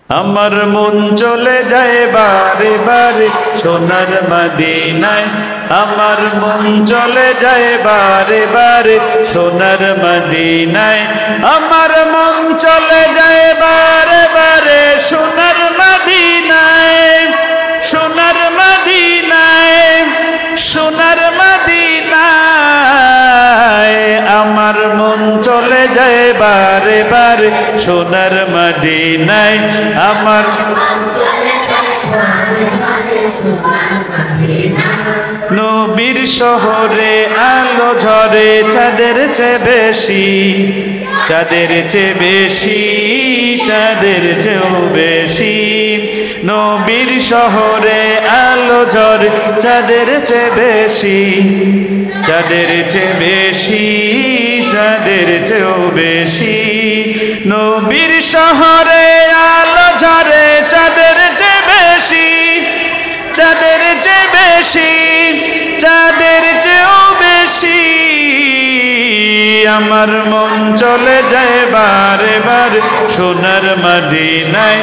আমার মন চলে যায় বারে বারে সোনার মদিনায়, আমার মন চলে যায় বারে বারে সোনার মদিনায়, আমার মন চলে যায় বারে বারে সোনার মদিনায়, সোনার মদিনায়, সোনার মদিনায়, আমার মন চলে যায় বারে বারে সোনার মদিনায়, আমার মন চলে যায় বারে বারে সোনার মদিনায়। নবীর শহরে আলো ঝরে চাঁদের চেয়ে বেশি, চাঁদের চেয়ে বেশি, চাঁদের চেয়েও বেশি, নবীর শহরে আলো ঝরে চাঁদের চেয়ে বেশি, চাঁদের চেয়ে বেশি, চাঁদের চেয়েও বেশি, নবীর শহরে আলো ঝরে চাঁদের চেয়ে বেশি, চাঁদের চেয়ে বেশি, চাঁদের চেয়েও বেশি, আমার মন চলে যায় বারে বারে সোনার মদিনায়,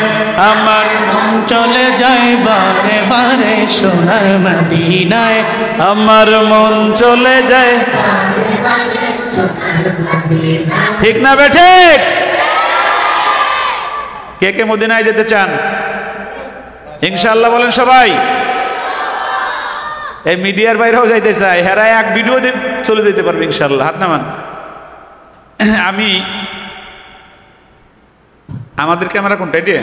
আমার মন চলে যায় বারে বারে সোনার মদিনায়, আমার মন চলে যায় বারে বারে সোনার মদিনায়। ঠিক না বে ঠিক? কে কে মদিনায় যেতে চান ইনশাআল্লাহ বলেন সবাই? এই মিডিয়ার বাইরেও যাইতে চাই, হেরা এক ভিডিও দিয়ে চলে যেতে পারবে ইনশাআল্লাহ, হাত নামান। আমি আমাদের ক্যামেরা কোনটা এটা?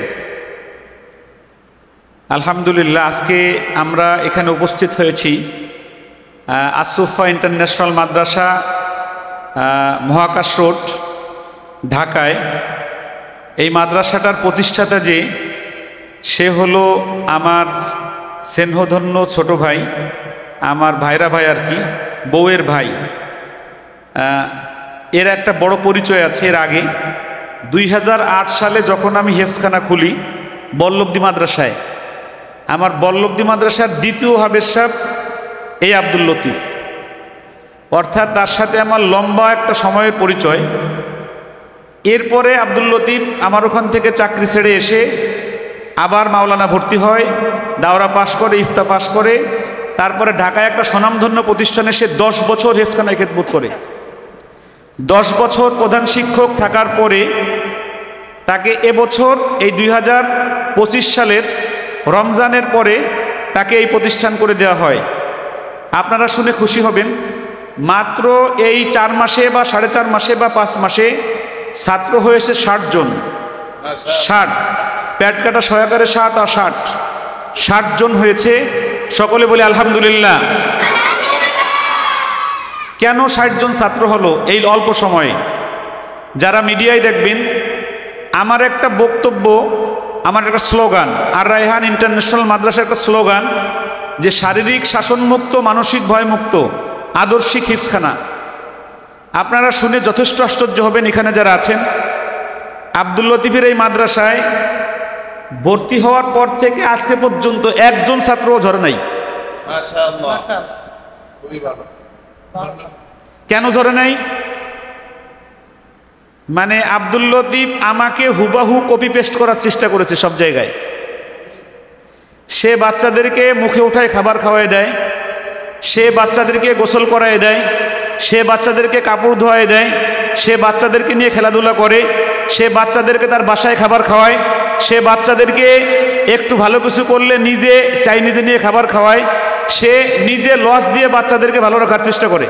আলহামদুলিল্লাহ, আজকে আমরা এখানে উপস্থিত হয়েছি আসুফা ইন্টারন্যাশনাল মাদ্রাসা, মহাকাশ রোড, ঢাকায়। এই মাদ্রাসাটার প্রতিষ্ঠাতা যে, সে হলো আমার স্নেহধন্য ছোট ভাই, আমার ভাইরা ভাই আর কি, বউয়ের ভাই। এর একটা বড় পরিচয় আছে। এর আগে 2008 সালে যখন আমি হেফজখানা খুলি বল্লভদী মাদ্রাসায়, আমার বল্লভদী মাদ্রাসার দ্বিতীয় হাবেজ সাহেব এই আব্দুল লতিফ, অর্থাৎ তার সাথে আমার লম্বা একটা সময়ের পরিচয়। এরপরে আব্দুল লতিফ আমার ওখান থেকে চাকরি ছেড়ে এসে আবার মাওলানা ভর্তি হয়, দাওরা পাশ করে, ইফতা পাশ করে, তারপরে ঢাকায় একটা স্বনামধন্য প্রতিষ্ঠানে সে 10 বছর হেফজখানায় খেদমত করে। 10 বছর প্রধান শিক্ষক থাকার পরে তাকে এবছর এই 2025 সালের রমজানের পরে তাকে এই প্রতিষ্ঠান করে দেওয়া হয়। আপনারা শুনে খুশি হবেন, মাত্র এই 4 মাসে বা 4.5 মাসে বা 5 মাসে ছাত্র হয়েছে 60 জন। 60, প্যাট কাটা সহকারে 60 আর 60 জন হয়েছে। সকলে বলে আলহামদুলিল্লাহ। কেন 60 জন ছাত্র হলো এই অল্প সময়ে? যারা মিডিয়ায় দেখবেন, আমার একটা বক্তব্য, আমার একটা স্লোগান, আর রায়হান ইন্টারন্যাশনাল মাদ্রাসার একটা স্লোগান যে শারীরিক শাসনমুক্ত, মানসিক ভয়মুক্ত, আদর্শিক হিফজখানা। আপনারা শুনে যথেষ্ট আশ্চর্য হবেন এখানে যারা আছেন। আব্দুল লতিফের এই মাদ্রাসায় ভর্তি হওয়ার পর থেকে আজকে পর্যন্ত একজন ছাত্রও ঝরে নাই। কেন ঝরে নাই? মানে আব্দুল লতিফ আমাকে হুবাহু কপি পেস্ট করার চেষ্টা করেছে সব জায়গায়। সে বাচ্চাদেরকে মুখে উঠায় খাবার খাওয়াই দেয়, সে বাচ্চাদেরকে গোসল করায় দেয়, সে বাচ্চাদেরকে কাপড় ধোয়ায় দেয়, সে বাচ্চাদেরকে নিয়ে খেলাধুলা করে, সে বাচ্চাদেরকে তার বাসায় খাবার খাওয়ায়, সে বাচ্চাদেরকে একটু ভালো কিছু করলে নিজে চাইনিজে নিয়ে খাবার খাওয়ায়, সে নিজে লস দিয়ে বাচ্চাদেরকে ভালো রাখার চেষ্টা করে।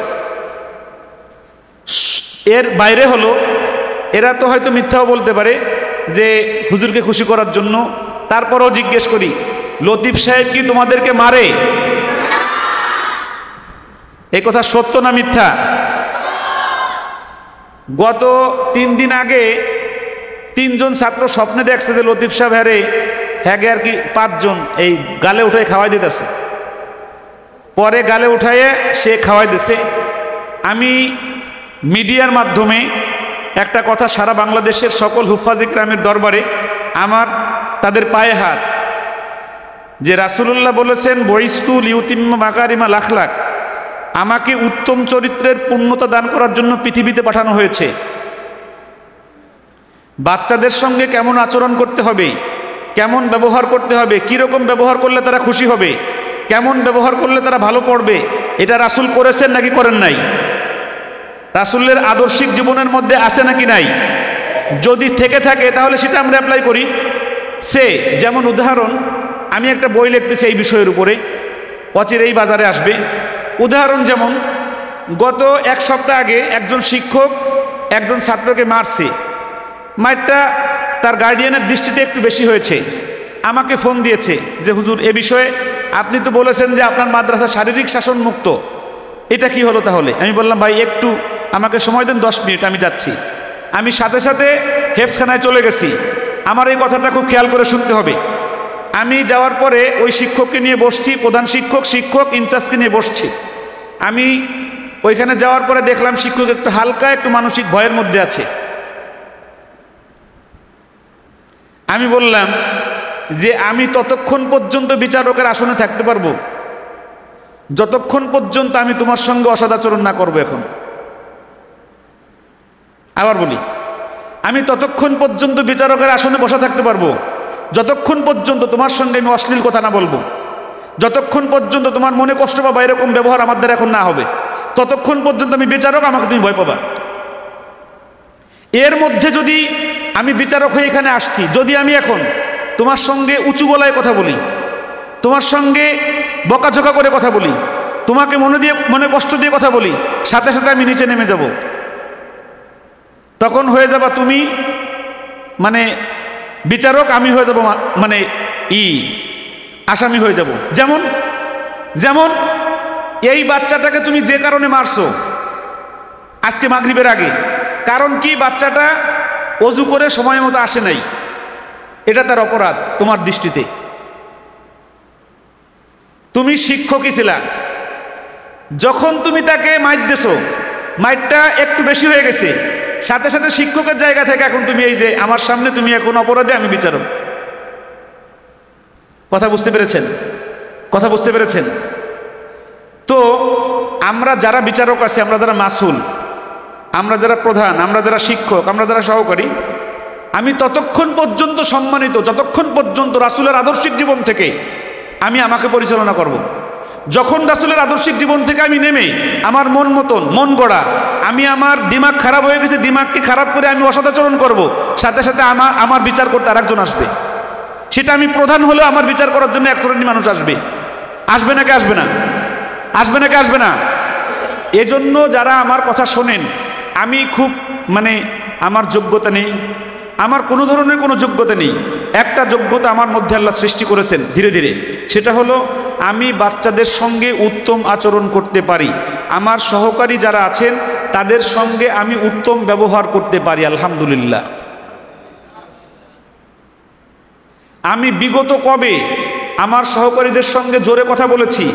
এর বাইরে হলো, এরা তো হয়তো মিথ্যাও বলতে পারে যে হুজুরকে খুশি করার জন্য। তারপরও জিজ্ঞেস করি, লতিফ সাহেব কি তোমাদেরকে মারে? এই কথা সত্য না মিথ্যা? গত 3 দিন আগে 3 জন ছাত্র স্বপ্নে দেখছে যে লতিফ সাহেব হ্যাগে আর কি 5 জন এই গালে উঠায় খাওয়াই দিতেছে। পরে গালে উঠাইয়ে সে খাওয়াই দিছে। আমি মিডিয়ার মাধ্যমে একটা কথা সারা বাংলাদেশের সকল হুফাজ ইকরামের দরবারে আমার তাদের পায়ে হাত, যে রাসূলুল্লাহ বলেছেন বইস্তু লিউতিম্মা মাকারিমা আখলাক, আমাকে উত্তম চরিত্রের পূর্ণতা দান করার জন্য পৃথিবীতে পাঠানো হয়েছে। বাচ্চাদের সঙ্গে কেমন আচরণ করতে হবে, কেমন ব্যবহার করতে হবে, কীরকম ব্যবহার করলে তারা খুশি হবে, কেমন ব্যবহার করলে তারা ভালো পড়বে, এটা রাসূল করেছেন নাকি করেন নাই? রাসূলের আদর্শিক জীবনের মধ্যে আছে নাকি নাই? যদি থেকে থাকে তাহলে সেটা আমরা অ্যাপ্লাই করি। যেমন উদাহরণ, আমি একটা বই লিখতেছি এই বিষয়ের উপরে, অচিরেই বাজারে আসবে। উদাহরণ যেমন, গত এক সপ্তাহ আগে একজন শিক্ষক একজন ছাত্রকে মারছে। মারটা তার গার্ডিয়ানের দৃষ্টিতে একটু বেশি হয়েছে। আমাকে ফোন দিয়েছে যে হুজুর, এ বিষয়ে আপনি তো বলেছেন যে আপনার মাদ্রাসা শারীরিক শাসন মুক্ত, এটা কি হলো তাহলে? আমি বললাম, ভাই একটু আমাকে সময় দেন, 10 মিনিট, আমি যাচ্ছি। আমি সাথে সাথে হেফজখানায় চলে গেছি। আমার এই কথাটা খুব খেয়াল করে শুনতে হবে। আমি যাওয়ার পরে ওই শিক্ষককে নিয়ে বসছি, প্রধান শিক্ষক ইনচার্জকে নিয়ে বসছি। আমি ওইখানে যাওয়ার পরে দেখলাম শিক্ষক একটু হালকা একটু মানসিক ভয়ের মধ্যে আছে। আমি বললাম যে আমি ততক্ষণ পর্যন্ত বিচারকের আসনে থাকতে পারবো যতক্ষণ পর্যন্ত আমি তোমার সঙ্গে অসদাচরণ না করবো। এখন আবার বলি, আমি ততক্ষণ পর্যন্ত বিচারকের আসনে বসা থাকতে পারবো যতক্ষণ পর্যন্ত তোমার সঙ্গে আমি অশ্লীল কথা না বলবো, যতক্ষণ পর্যন্ত তোমার মনে কষ্ট পাবা এরকম ব্যবহার আমার দ্বারা এখন না হবে, ততক্ষণ পর্যন্ত আমি বিচারক, আমাকে তুমি ভয় পাবা। এর মধ্যে যদি আমি বিচারক হয়ে এখানে আসছি, যদি আমি এখন তোমার সঙ্গে উঁচু গলায় কথা বলি, তোমার সঙ্গে বকাঝকা করে কথা বলি, তোমাকে মনে কষ্ট দিয়ে কথা বলি, সাথে সাথে আমি নিচে নেমে যাব, তখন হয়ে যাবা তুমি মানে বিচারক, আমি হয়ে যাব মানে আসামি হয়ে যাব। যেমন এই বাচ্চাটাকে তুমি যে কারণে মারছো আজকে মাগরিবের আগে, কারণ কি? বাচ্চাটা অজু করে সময় মতো আসে নাই, এটা তার অপরাধ তোমার দৃষ্টিতে। তুমি শিক্ষকই ছিলা, যখন তুমি তাকে মাইর দিছো, মাইরটা একটু বেশি হয়ে গেছে, সাথে সাথে শিক্ষকের জায়গা থেকে এখন তুমি এই যে আমার সামনে তুমি এখন অপরাধী, আমি বিচারক। কথা বুঝতে পেরেছেন? তো আমরা যারা বিচারক আছি, আমরা যারা মাসুল, আমরা যারা প্রধান, আমরা যারা শিক্ষক, আমরা যারা সহকারী, আমি ততক্ষণ পর্যন্ত সম্মানিত যতক্ষণ পর্যন্ত রাসূলের আদর্শিক জীবন থেকে আমি আমাকে পরিচালনা করব। যখন রাসূলের আদর্শিক জীবন থেকে আমি নেমে আমার মন মতন, মন গড়া, আমি আমার দিমাগ খারাপ হয়ে গেছে, দিমাগকে খারাপ করে আমি অসদাচরণ করব, সাথে সাথে আমার বিচার করতে আরেকজন আসবে। সেটা আমি প্রধান হলেও আমার বিচার করার জন্য এক শ্রেণীর মানুষ আসবে। আসবে নাকি আসবে না? এজন্য যারা আমার কথা শোনেন, আমি খুব আমার যোগ্যতা নেই, আমার কোনো ধরনের কোনো যোগ্যতা নেই। একটা যোগ্যতা আমার মধ্যে আল্লাহ সৃষ্টি করেছেন ধীরে ধীরে, সেটা হলো আমি বাচ্চাদের সঙ্গে উত্তম আচরণ করতে পারি, আমার সহকারী যারা আছেন তাদের সঙ্গে আমি উত্তম ব্যবহার করতে পারি, আলহামদুলিল্লাহ। আমি বিগত কবে আমার সহকারীদের সঙ্গে জোরে কথা বলেছি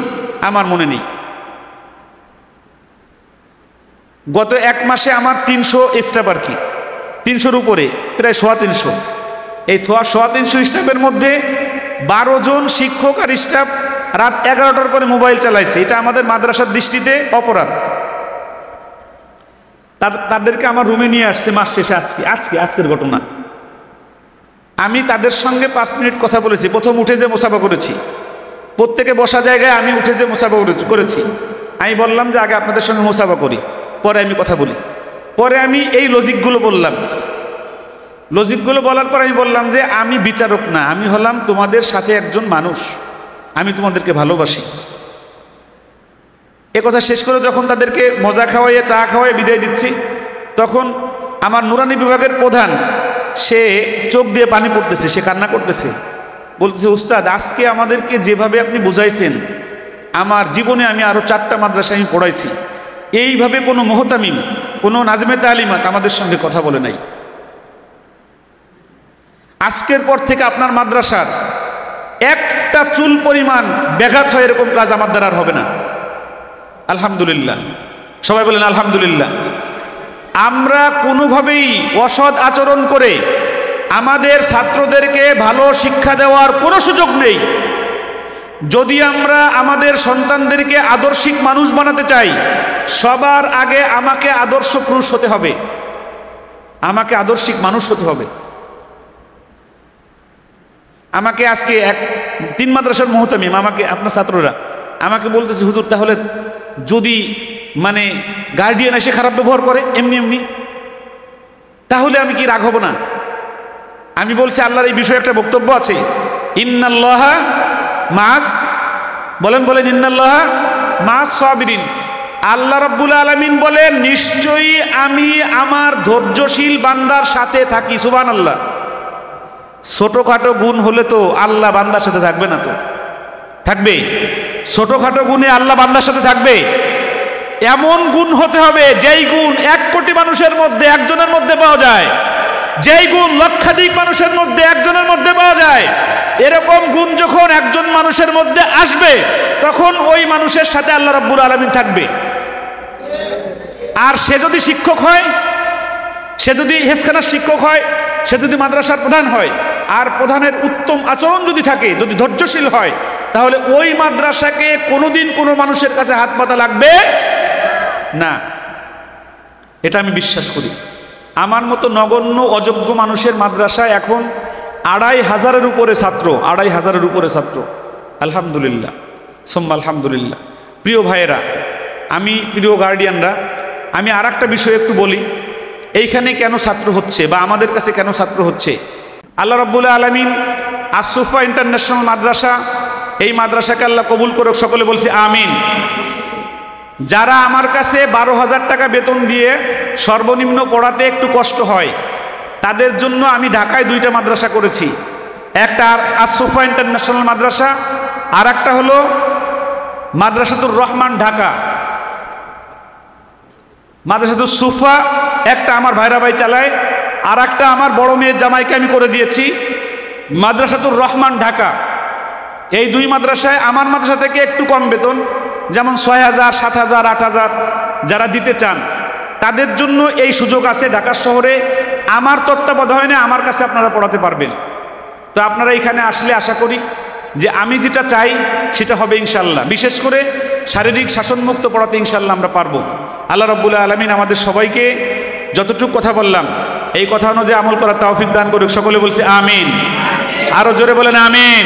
আমার মনে নেই। গত এক মাসে আমার 300 স্টাফ, আর কি 300-র উপরে, প্রায় 350। এই 350 স্টাফের মধ্যে 12 জন শিক্ষক আর স্টাফ রাত 11টার পরে মোবাইল চালাইছে। এটা আমাদের মাদ্রাসার দৃষ্টিতে অপরাধ। তাদেরকে আমার রুমে নিয়ে আসছে মাস শেষে, আজকের ঘটনা। আমি তাদের সঙ্গে 5 মিনিট কথা বলেছি। প্রথম উঠে যে মুসাফা করেছি, প্রত্যেকে বসা জায়গায় আমি উঠে যে মুসাফা করেছি। আমি বললাম যে আগে আপনাদের সঙ্গে মুসাফা করি, পরে আমি কথা বলি। পরে আমি এই লজিকগুলো বললাম। লজিকগুলো বলার পর আমি বললাম যে আমি বিচারক না, আমি হলাম তোমাদের সাথে একজন মানুষ, আমি তোমাদেরকে ভালোবাসি। এ কথা শেষ করে যখন তাদেরকে মজা খাওয়াইয়ে, চা খাওয়াইয়ে বিদায় দিচ্ছি, তখন আমার নুরানি বিভাগের প্রধান, সে চোখ দিয়ে পানি পড়তেছে, সে কান্না করতেছে, বলতেছে, উস্তাদ আজকে আমাদেরকে যেভাবে আপনি বুঝাইছেন, আমার জীবনে আমি আরো 4টা মাদ্রাসা আমি পড়াইছি, এইভাবে কোনো মুহতামিম, কোনো নাজমে তালিমাত আমাদের সঙ্গে কথা বলে নাই। আজকের পর থেকে আপনার মাদ্রাসার একটা চুল পরিমাণ ব্যাঘাত হয় এরকম কাজ আমার দ্বারা আর হবে না, আলহামদুলিল্লাহ। সবাই বলেন আলহামদুলিল্লাহ। আমরা কোনোভাবেই অসৎ আচরণ করে আমাদের ছাত্রদেরকে ভালো শিক্ষা দেওয়ার কোনো সুযোগ নেই। যদি আমরা আমাদের সন্তানদেরকে আদর্শিক মানুষ বানাতে চাই, সবার আগে আমাকে আদর্শ পুরুষ হতে হবে, আমাকে আদর্শিক মানুষ হতে হবে। আমাকে আজকে 3 মাদ্রাসার মুহতামিম আমাকে আপনার ছাত্ররা আমাকে বলতেছে, হুজুর তাহলে যদি মানে গার্ডিয়ান এসে খারাপ ব্যবহার করে এমনি তাহলে আমি কি রাগ হব না? আমি বলছি আল্লাহর এই বিষয়ে একটা বক্তব্য আছে, ইন্নাল্লাহা মাস বলেন ইন্নাল্লাহা মাস সাবিরিন। আল্লাহ রাব্বুল আলামিন বলেন নিশ্চয়ই আমি আমার ধৈর্যশীল বান্দার সাথে থাকি। সুবহানাল্লাহ। ছোটখাটো গুণ হলে তো আল্লাহ বান্দার সাথে থাকবে না? তো থাকবে। ছোটখাটো গুণে আল্লাহ বান্দার সাথে থাকবে? এমন গুণ হতে হবে যেই গুণ 1 কোটি মানুষের মধ্যে একজনের মধ্যে পাওয়া যায়, যেই গুণ লক্ষাধিক মানুষের মধ্যে একজনের মধ্যে পাওয়া যায়। এরকম গুণ যখন একজন মানুষের মধ্যে আসবে তখন ওই মানুষের সাথে আল্লাহ রাব্বুল আলামিন থাকবে। আর সে যদি শিক্ষক হয়, সে যদি হেফখানার শিক্ষক হয়, সে যদি মাদ্রাসার প্রধান হয়, আর প্রধানের উত্তম আচরণ যদি থাকে, যদি ধৈর্যশীল হয়, তাহলে ওই মাদ্রাসাকে কোনোদিন কোনো মানুষের কাছে হাত পাতা লাগবে না। এটা আমি বিশ্বাস করি। আমার মতো নগণ্য অযোগ্য মানুষের মাদ্রাসায় এখন 2500-এর উপরে ছাত্র, 2500-এর উপরে ছাত্র। আলহামদুলিল্লাহ, সুম্মা আলহামদুলিল্লাহ। প্রিয় ভাইয়েরা, আমি প্রিয় গার্ডিয়ানরা, আমি আর একটা বিষয় একটু বলি। এইখানে কেন ছাত্র হচ্ছে বা আমাদের কাছে কেন ছাত্র হচ্ছে? আল্লাহ রাব্বুল আলামিন আসুফা ইন্টারন্যাশনাল মাদ্রাসা, এই মাদ্রাসাকে আল্লাহ কবুল করুক, সকলে বলছি আমিন। যারা আমার কাছে 12,000 টাকা বেতন দিয়ে সর্বনিম্ন পড়াতে একটু কষ্ট হয়, তাদের জন্য আমি ঢাকায় 2টা মাদ্রাসা করেছি। একটা আসুফা ইন্টারন্যাশনাল মাদ্রাসা, আর একটা হলো মাদ্রাসাতুর রহমান ঢাকা। মাদ্রাসাতুর সুফা একটা আমার ভাইরা ভাই চালায়, আর একটা আমার বড় মেয়ের জামাইকে আমি করে দিয়েছি মাদ্রাসাতুর রহমান ঢাকা। এই 2 মাদ্রাসায় আমার মাদ্রাসা থেকে একটু কম বেতন, যেমন 6,000, 7,000, 8,000 যারা দিতে চান তাদের জন্য এই সুযোগ আছে। ঢাকা শহরে আমার তত্ত্বাবধানে আমার কাছে আপনারা পড়াতে পারবেন। তো আপনারা এখানে আসলে আশা করি যে আমি যেটা চাই সেটা হবে ইনশাল্লাহ। বিশেষ করে শারীরিক শাসনমুক্ত পড়াতে ইনশাল্লাহ আমরা পারবো। আল্লাহ রাব্বুল আলামিন আমাদের সবাইকে যতটুকু কথা বললাম এই কথা অনুযায়ী আমল করার তৌফিক দান করুক, সকলে বলছি আমিন। আরো জোরে বলেন আমিন।